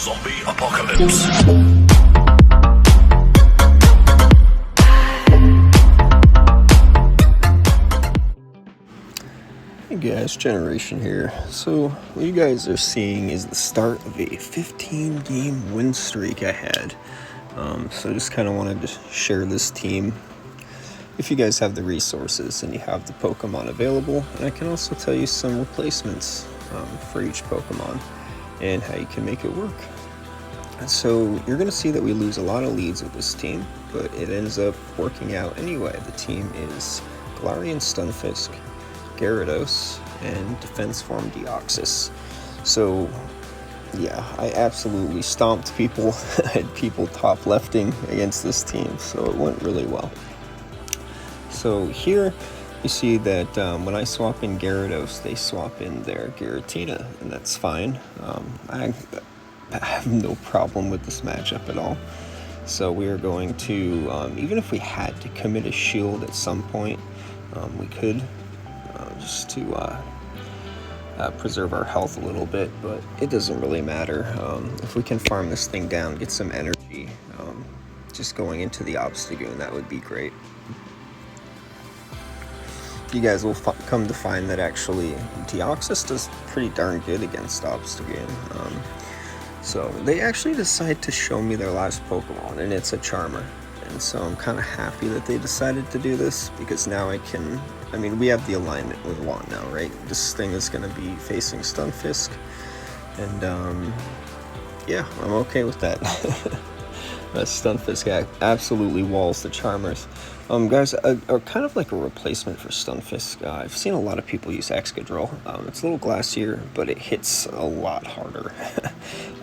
Zombie apocalypse. Hey guys, Generation here. So what you guys are seeing is the start of a 15-game win streak I had. So I just kind of wanted to share this team. If you guys have the resources and you have the Pokemon available, and I can also tell you some replacements for each Pokemon and how you can make it work. So you're going to see that we lose a lot of leads with this team, but it ends up working out anyway. The team is Galarian Stunfisk, GYARADOS, and Defense Form ADEOUSX. So yeah, I absolutely stomped people. I had people top lefting against this team, so it went really well. So here you see that when I swap in Gyarados, they swap in their Giratina, and that's fine. I have no problem with this matchup at all. So we are going to, even if we had to commit a shield at some point, we could, just to preserve our health a little bit, but it doesn't really matter. If we can farm this thing down, get some energy, just going into the Obstagoon, that would be great. You guys will come to find that actually ADEOUSX does pretty darn good against Obstagoon. So they actually decide to show me their last Pokemon, and it's a Charmer. And so I'm kind of happy that they decided to do this, because now I can, I mean, we have the alignment we want now, right? This thing is going to be facing Stunfisk, and yeah, I'm okay with that. Stunfisk absolutely walls the Charmers. Guys, are kind of like a replacement for Stunfisk. I've seen a lot of people use Excadrill. It's a little glassier, but it hits a lot harder.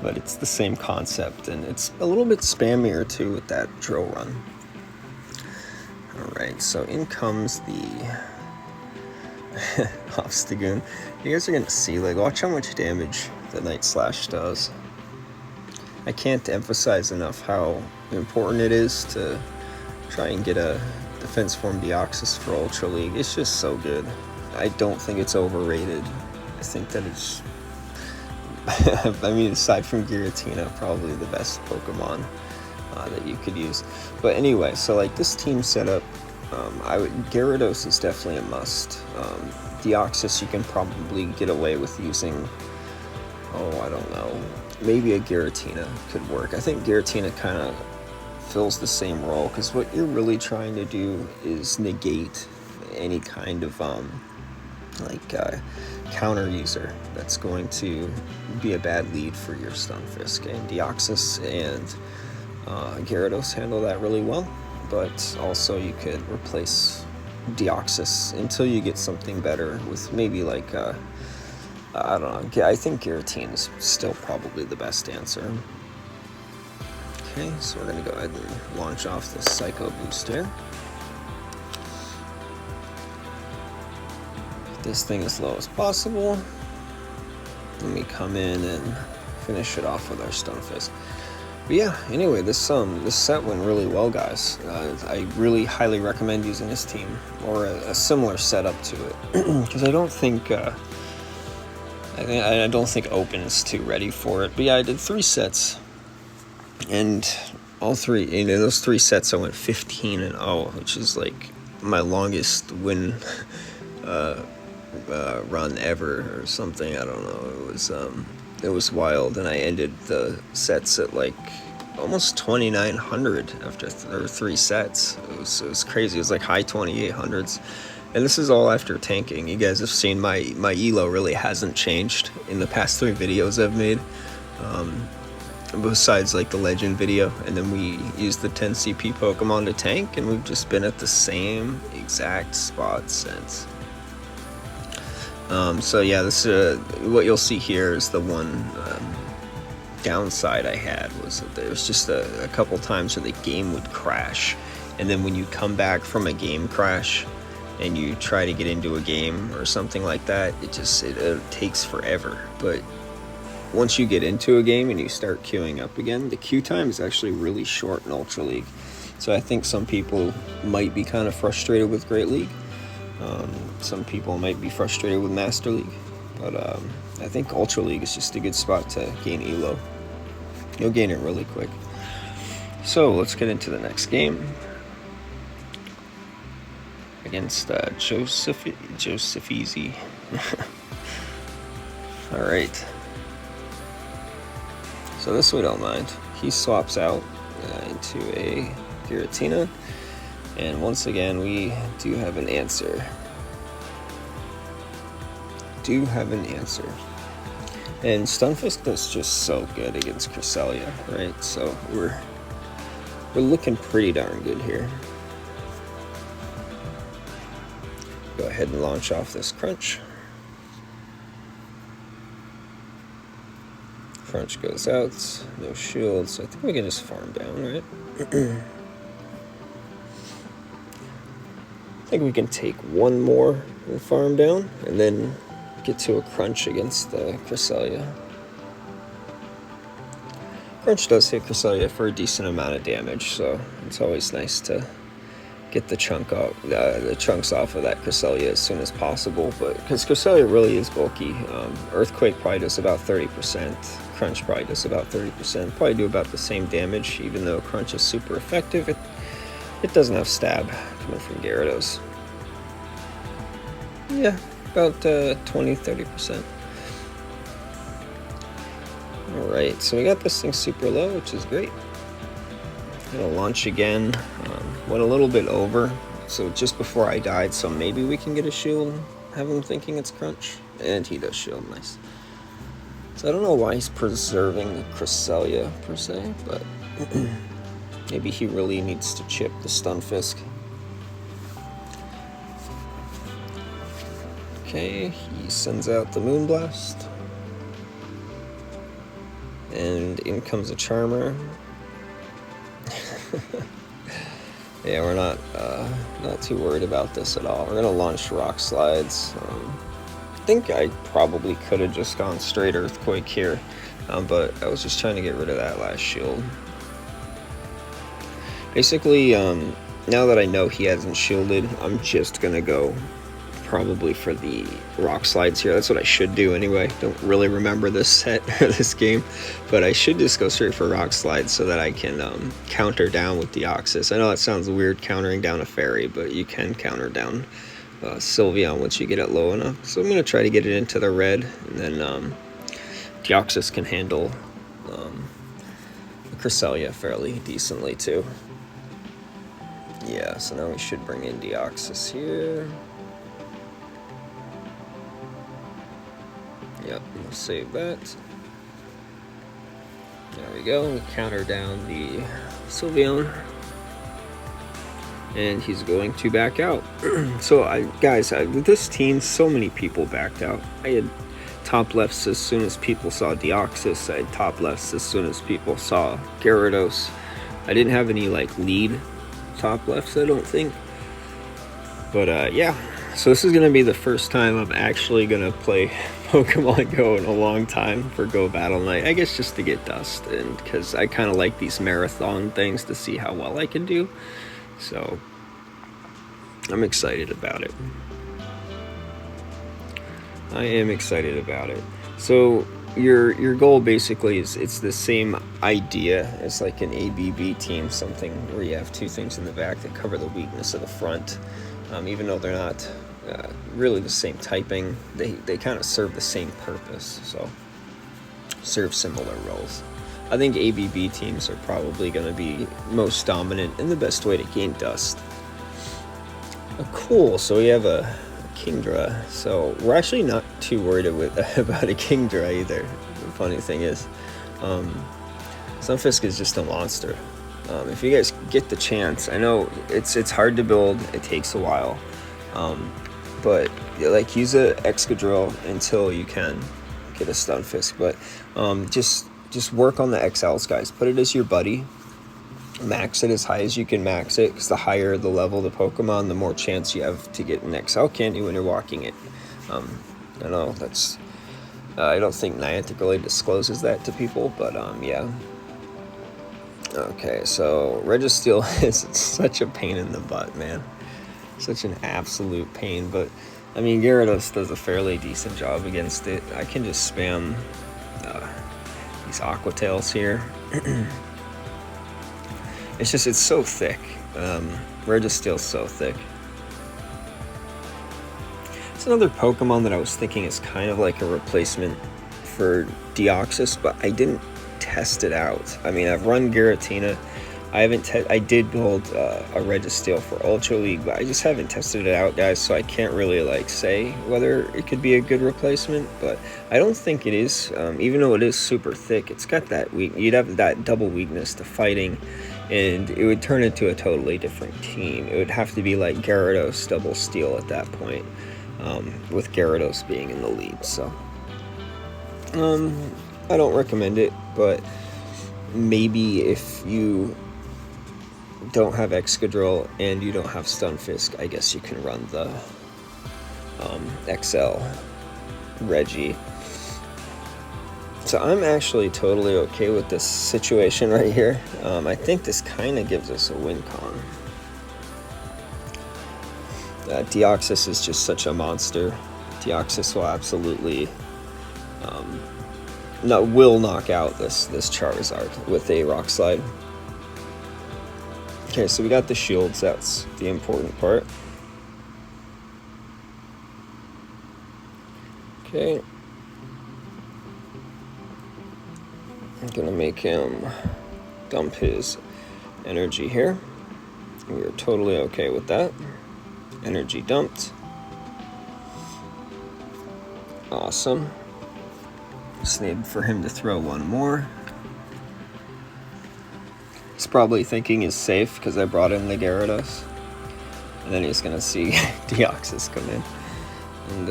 But it's the same concept, and it's a little bit spammier too with that drill run. Alright, so in comes the Obstagoon. You guys are going to see, like, watch how much damage the Night Slash does. I can't emphasize enough how important it is to try and get a Defense Form ADEOUSX for Ultra League. It's just so good. I don't think it's overrated. I think that it's, I mean, aside from Giratina, probably the best Pokemon that you could use. But anyway, so like this team setup, Gyarados is definitely a must. ADEOUSX you can probably get away with using, oh, I don't know, maybe a Giratina could work. I think Giratina kind of fills the same role, because what you're really trying to do is negate any kind of counter user that's going to be a bad lead for your Stunfisk. And ADEOUSX and Gyarados handle that really well, but also you could replace ADEOUSX until you get something better with maybe like I don't know, I think Giratina is still probably the best answer. Okay, so we're going to go ahead and launch off the Psycho Boost here. Get this thing as low as possible. Let me come in and finish it off with our Stunfisk. But yeah, anyway, this set went really well, guys. I really highly recommend using this team, or a similar setup to it, because I don't think Open is too ready for it. But yeah, I did 3 sets, and all 3, you know, those 3 sets I went 15-0, which is like my longest win run ever or something. I don't know. It was wild, and I ended the sets at like almost 2,900 after 3 sets. It was crazy. It was like high 2,800s. And this is all after tanking. You guys have seen my elo really hasn't changed in the past 3 videos I've made. Besides like the legend video, and then we used the 10 CP Pokemon to tank, and we've just been at the same exact spot since. So yeah, this what you'll see here is the one downside I had, was that there was just a couple times where the game would crash, and then when you come back from a game crash and you try to get into a game or something like that, it takes forever. But once you get into a game and you start queuing up again, the queue time is actually really short in Ultra League. So I think some people might be kind of frustrated with Great League. Some people might be frustrated with Master League. But I think Ultra League is just a good spot to gain elo. You'll gain it really quick. So let's get into the next game against Josephizi. All right. So this we don't mind. He swaps out into a Giratina, and once again we do have an answer. And Stunfisk does just so good against Cresselia, right? So we're looking pretty darn good here. Go ahead and launch off this Crunch. Crunch goes out, no shield, so I think we can just farm down, right? I think we can take one more and farm down, and then get to a Crunch against the Cresselia. Crunch does hit Cresselia for a decent amount of damage, so it's always nice to get the chunks off of that Cresselia as soon as possible. But because Cresselia really is bulky, Earthquake probably does about 30%. Crunch probably does about 30%. Probably do about the same damage, even though Crunch is super effective. It doesn't have stab coming from Gyarados. Yeah, about 20-30%. Alright, so we got this thing super low, which is great. Gonna launch again. Went a little bit over, so just before I died, so maybe we can get a shield. Have him thinking it's Crunch, and he does shield, nice. So I don't know why he's preserving the Cresselia per se, but maybe he really needs to chip the Stunfisk. Okay, he sends out the Moonblast. And in comes a Charmer. Yeah, we're not too worried about this at all. We're gonna launch Rock Slides. I think I probably could have just gone straight Earthquake here, but I was just trying to get rid of that last shield. Basically, now that I know he hasn't shielded, I'm just gonna go probably for the Rock Slides here. That's what I should do anyway. Don't really remember this set or this game, but I should just go straight for Rock Slides so that I can counter down with Deoxys. I know that sounds weird, countering down a fairy, but you can counter down Sylveon once you get it low enough. So I'm going to try to get it into the red, and then Deoxys can handle Cresselia fairly decently too. Yeah, so now we should bring in Deoxys here. Yep, we'll save that. There we go. We counter down the Sylveon. And he's going to back out. So, with this team, so many people backed out. I had top lefts as soon as people saw Deoxys. I had top lefts as soon as people saw Gyarados. I didn't have any, lead top lefts, I don't think. But, yeah. So this is going to be the first time I'm actually going to play Pokemon Go in a long time for Go Battle Night. I guess just to get dust, and because I kind of like these marathon things to see how well I can do. So I'm excited about it. I am excited about it. So your goal basically is, it's the same idea as like an ABB team, something where you have two things in the back that cover the weakness of the front. Even though they're not really the same typing, they kind of serve the same purpose, so serve similar roles. I think ABB teams are probably going to be most dominant and the best way to gain dust. Cool, so we have a Kingdra. So we're actually not too worried about a Kingdra either. The funny thing is, Stunfisk is just a monster. If you guys get the chance, I know it's hard to build, it takes a while, but use a Excadrill until you can get a Stunfisk. But just work on the XLs, guys. Put it as your buddy. Max it as high as you can max it, because the higher the level of the Pokemon, the more chance you have to get an XL candy when you're walking it. I know that's I don't think Niantic really discloses that to people, but yeah. Okay, so Registeel is such a pain in the butt, man. Such an absolute pain, but I mean, Gyarados does a fairly decent job against it. I can just spam these Aqua Tails here. It's just, it's so thick. Registeel's so thick. It's another Pokemon that I was thinking is kind of like a replacement for Deoxys, but I didn't test it out. I mean, I've run Giratina. I did build a Registeel for Ultra League, but I just haven't tested it out, guys, so I can't really like say whether it could be a good replacement, but I don't think it is. Even though it is super thick, it's got that you'd have that double weakness to fighting, and it would turn into a totally different team. It would have to be like Gyarados double steel at that point, with Gyarados being in the lead. So I don't recommend it, but maybe if you don't have Excadrill and you don't have Stunfisk, I guess you can run the XL Reggie. So I'm actually totally okay with this situation right here. I think this kind of gives us a win con. Deoxys is just such a monster. Deoxys will absolutely will knock out this Charizard with a Rock Slide. Okay, so we got the shields, that's the important part. Okay. I'm gonna make him dump his energy here. We are totally okay with that. Energy dumped. Awesome. Just need for him to throw one more. He's probably thinking he's safe because I brought in the Gyarados. And then he's going to see Deoxys come in. And,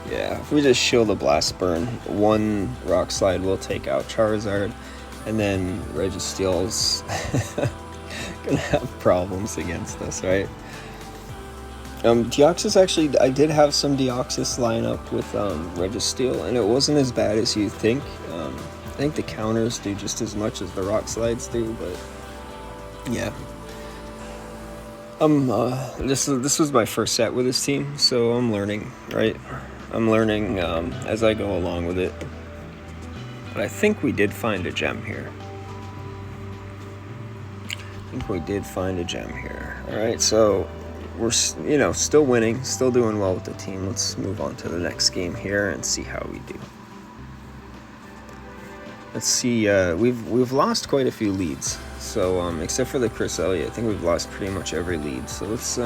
yeah, if we just shield a Blast Burn, one Rock Slide will take out Charizard. And then Registeel's going to have problems against us, right? Deoxys, actually, I did have some Deoxys lineup with Registeel, and it wasn't as bad as you think. I think the counters do just as much as the Rock Slides do, but yeah. This was my first set with this team, so I'm learning, right? I'm learning as I go along with it. But I think we did find a gem here. All right, so we're, you know, still winning, still doing well with the team. Let's move on to the next game here and see how we do. Let's see, we've lost quite a few leads. So, except for the Cresselia, I think we've lost pretty much every lead. So let's,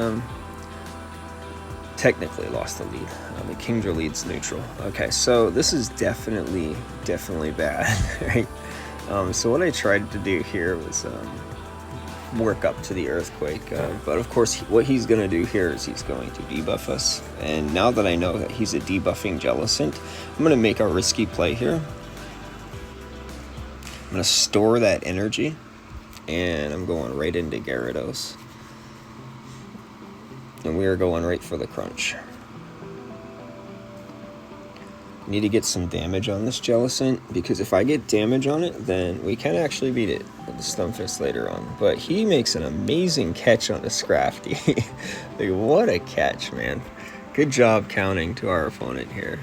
technically lost the lead. The Kingdra lead's neutral. Okay, so this is definitely bad, right? So what I tried to do here was, work up to the Earthquake, but of course what he's going to do here is he's going to debuff us, and now that I know that he's a debuffing Jellicent, I'm going to make a risky play here. I'm going to store that energy, and I'm going right into Gyarados, and we are going right for the crunch. Need to get some damage on this Jellicent, because if I get damage on it, then we can actually beat it with the Stunfisk later on. But he makes an amazing catch on the Scrafty. Like, what a catch, man. Good job counting to our opponent here.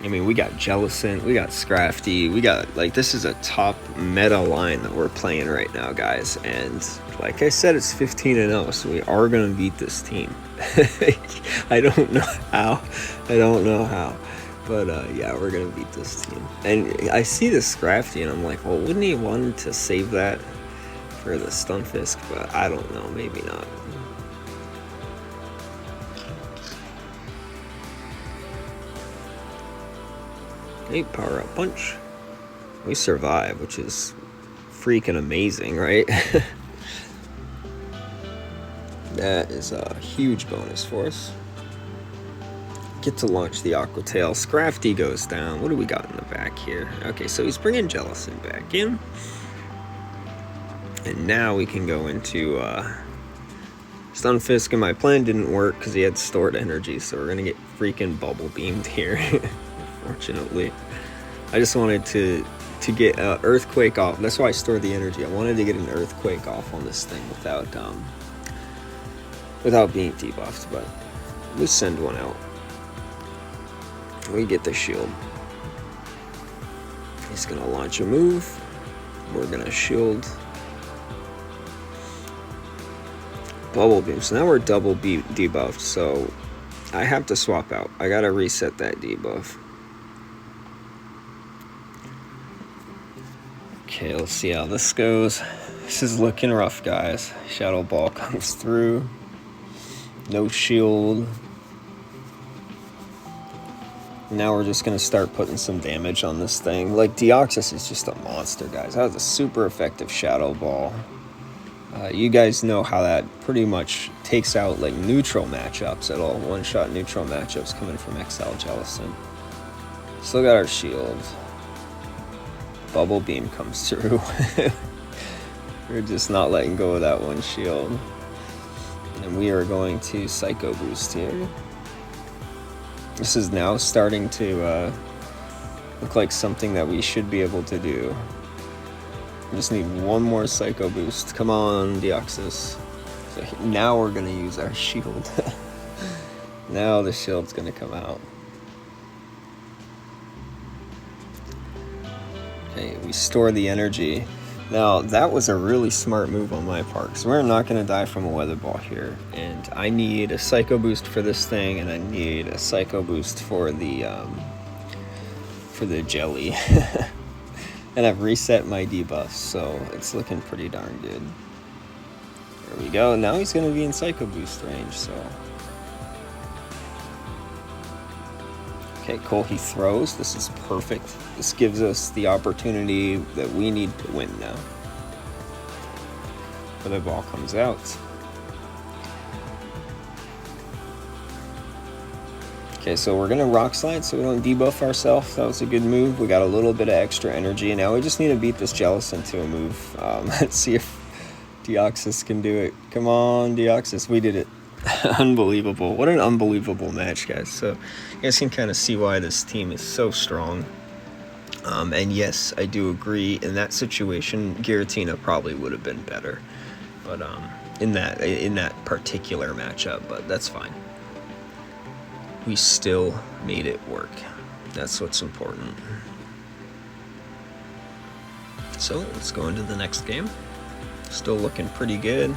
I mean, we got Jellicent, we got Scrafty, we got, like, this is a top meta line that we're playing right now, guys. And like I said, it's 15-0, so we are going to beat this team. I don't know how, but yeah, we're going to beat this team. And I see the Scrafty, and I'm like, well, wouldn't he want to save that for the Stunfisk? But I don't know, maybe not. Okay, power up punch. We survive, which is freaking amazing, right? That is a huge bonus for us. Get to launch the Aqua Tail. Scrafty goes down. What do we got in the back here? Okay, so he's bringing Jellicent back in. And now we can go into Stunfisk, and my plan didn't work because he had stored energy, so we're going to get freaking bubble beamed here. Unfortunately, I just wanted to get Earthquake off. That's why I stored the energy. I wanted to get an Earthquake off on this thing without being debuffed, but we send one out. We get the shield. He's gonna launch a move. We're gonna shield. Bubble beam. So now we're double debuffed. So I have to swap out. I gotta reset that debuff. Okay, let's see how this goes. This is looking rough, guys. Shadow Ball comes through. No shield. Now we're just gonna start putting some damage on this thing. Like, ADEOUSX is just a monster, guys. That was a super effective Shadow Ball. You guys know how that pretty much takes out like neutral matchups at all. One-shot neutral matchups coming from XL Jellicent. Still got our shield. Bubble beam comes through. We're just not letting go of that one shield. And we are going to Psycho Boost here. This is now starting to look like something that we should be able to do. We just need one more Psycho Boost. Come on, ADEOUSX. So now we're going to use our shield. Now the shield's going to come out. Okay, we store the energy. Now, that was a really smart move on my part, because we're not going to die from a Weather Ball here. And I need a Psycho Boost for this thing, and I need a Psycho Boost for the jelly. And I've reset my debuffs, so it's looking pretty darn good. There we go. Now he's going to be in Psycho Boost range, so... Okay, cool. He throws. This is perfect. This gives us the opportunity that we need to win now. Weather Ball comes out. Okay, so we're gonna Rock Slide so we don't debuff ourselves. That was a good move. We got a little bit of extra energy, and now we just need to beat this Jellicent to a move. Let's see if ADEOUSX can do it. Come on, ADEOUSX. We did it. Unbelievable. What an unbelievable match, guys. So you guys can kind of see why this team is so strong. And yes, I do agree. In that situation, Giratina probably would have been better. But in that particular matchup, but that's fine. We still made it work. That's what's important. So let's go into the next game. Still looking pretty good.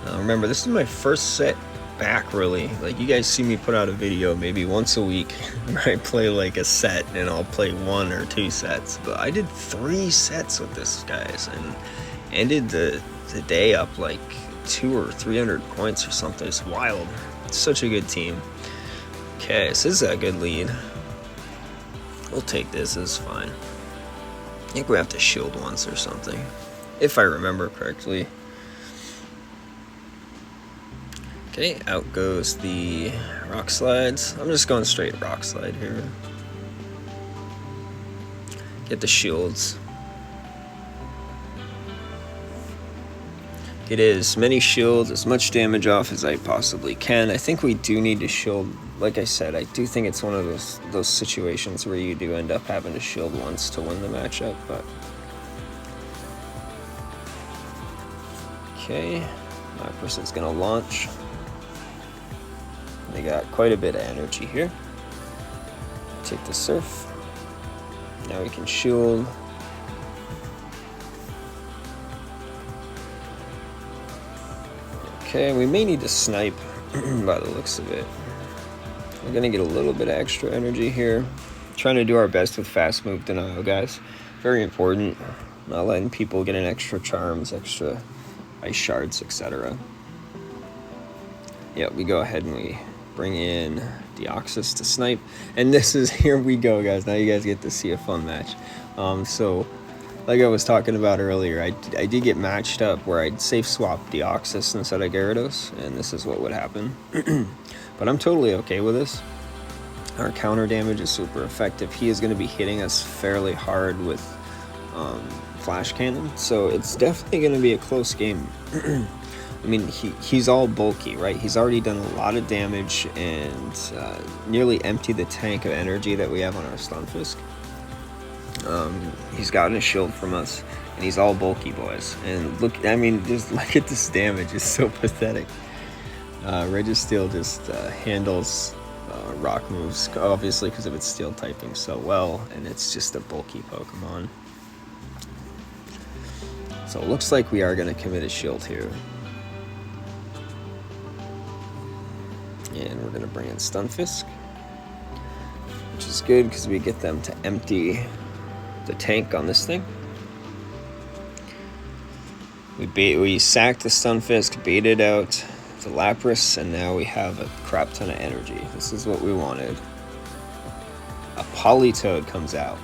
Remember, this is my first set back, really. Like, you guys see me put out a video maybe once a week where I play like a set, and I'll play 1 or 2 sets. But I did 3 sets with this, guys, and ended the day up like 200 or 300 points or something. It's wild. It's such a good team. Okay, so this is a good lead. We'll take this. This is fine. I think we have to shield once or something, if I remember correctly. Okay, out goes the Rock Slides. I'm just going straight Rock Slide here. Get the shields. Get as many shields, as much damage off as I possibly can. I think we do need to shield. Like I said, I do think it's one of those situations where you do end up having to shield once to win the matchup, but... Okay, my person's gonna launch. They got quite a bit of energy here. Take the Surf. Now we can shield. Okay, we may need to snipe by the looks of it. We're gonna get a little bit of extra energy here. Trying to do our best with fast move denial, guys. Very important. Not letting people get in extra charms, extra ice shards, etc. Yeah, we go ahead and we bring in ADEOUSX to snipe. And this is, here we go, guys. Now you guys get to see a fun match. So, like I was talking about earlier, I did get matched up where I'd safe swap ADEOUSX instead of GYARADOS, and this is what would happen. But I'm totally okay with this. Our counter damage is super effective. He is going to be hitting us fairly hard with Flash Cannon, so it's definitely going to be a close game. I mean, he's all bulky, right? He's already done a lot of damage and nearly emptied the tank of energy that we have on our Stunfisk. He's gotten a shield from us, and he's all bulky, boys. And look, I mean, just look at this damage. It's so pathetic. Registeel just handles rock moves, obviously because of its steel typing so well, and it's just a bulky Pokemon. So it looks like we are going to commit a shield here. And we're going to bring in Stunfisk, which is good because we get them to empty the tank on this thing. We sacked the Stunfisk, baited out the Lapras, and now we have a crap ton of energy. This is what we wanted. A Politoed comes out.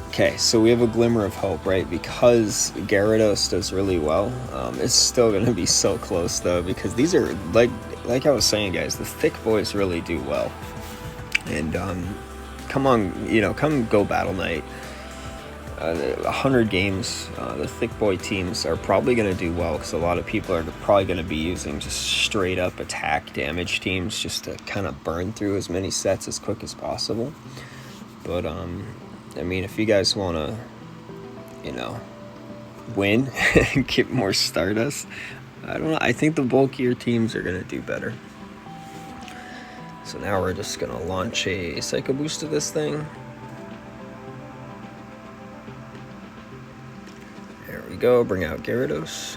Okay, so we have a glimmer of hope, right? Because Gyarados does really well. It's still going to be so close, though, because these are, like I was saying, guys, the thick boys really do well. And come on, you know, come go Battle Night. 100 games, the thick boy teams are probably going to do well because a lot of people are probably going to be using just straight up attack damage teams just to kind of burn through as many sets as quick as possible. But I mean, if you guys want to, you know, win and get more Stardust, I don't know, I think the bulkier teams are going to do better. So now we're just going to launch a Psycho Boost to this thing. There we go, bring out Gyarados.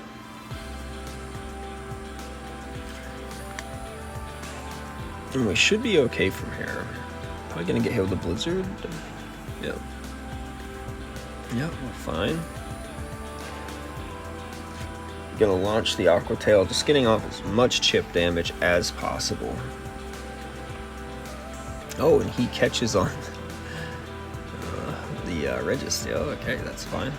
And we should be okay from here. Probably gonna get hit with a Blizzard. Yep. Yep, we're fine. Gonna launch the Aqua Tail, just getting off as much chip damage as possible. Oh, and he catches on the Registeel. Okay, that's fine.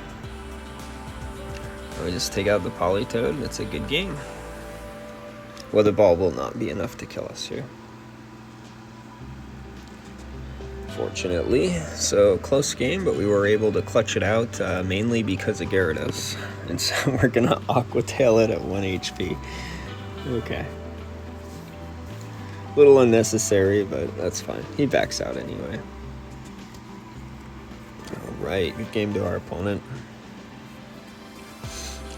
We just take out the Politoed. It's a good game. Weather Ball will not be enough to kill us here, fortunately. So close game, but we were able to clutch it out mainly because of Gyarados. And so we're gonna Aqua Tail it at 1 HP. Okay. A little unnecessary, but that's fine. He backs out anyway. Alright, good game to our opponent.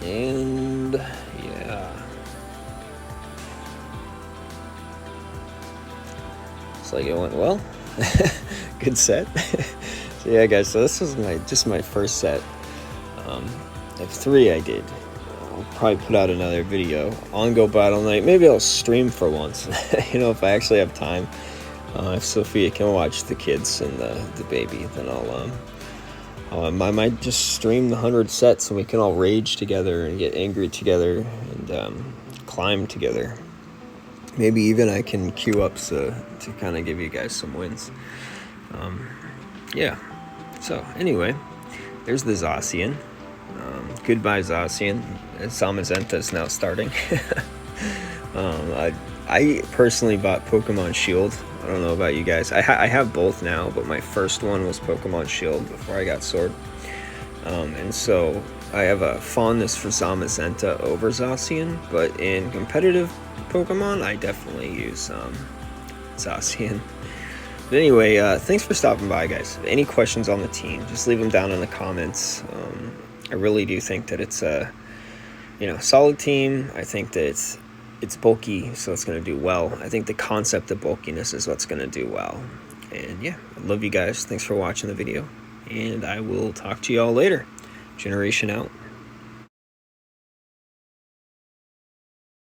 And yeah, it's like it went well. Good set. So yeah, guys, so this was just my first set of 3 I did. I'll probably put out another video on Go Battle Night. Maybe I'll stream for once. You know, if I actually have time. If Sophia can watch the kids and the baby, then I might just stream the 100 sets and we can all rage together and get angry together and climb together. Maybe even I can queue up to kind of give you guys some wins. Yeah, so anyway, there's the Zacian. Goodbye Zacian. Zamazenta is now starting. I personally bought Pokemon Shield. I don't know about you guys. I have both now, but my first one was Pokemon Shield before I got Sword. And so I have a fondness for Zamazenta over Zacian, but in competitive Pokemon, I definitely use Zacian. But anyway, thanks for stopping by, guys. Any questions on the team, just leave them down in the comments. I really do think that it's a solid team. I think that it's bulky, so it's going to do well. I think the concept of bulkiness is what's going to do well. And yeah, I love you guys. Thanks for watching the video, and I will talk to you all later. Generation out.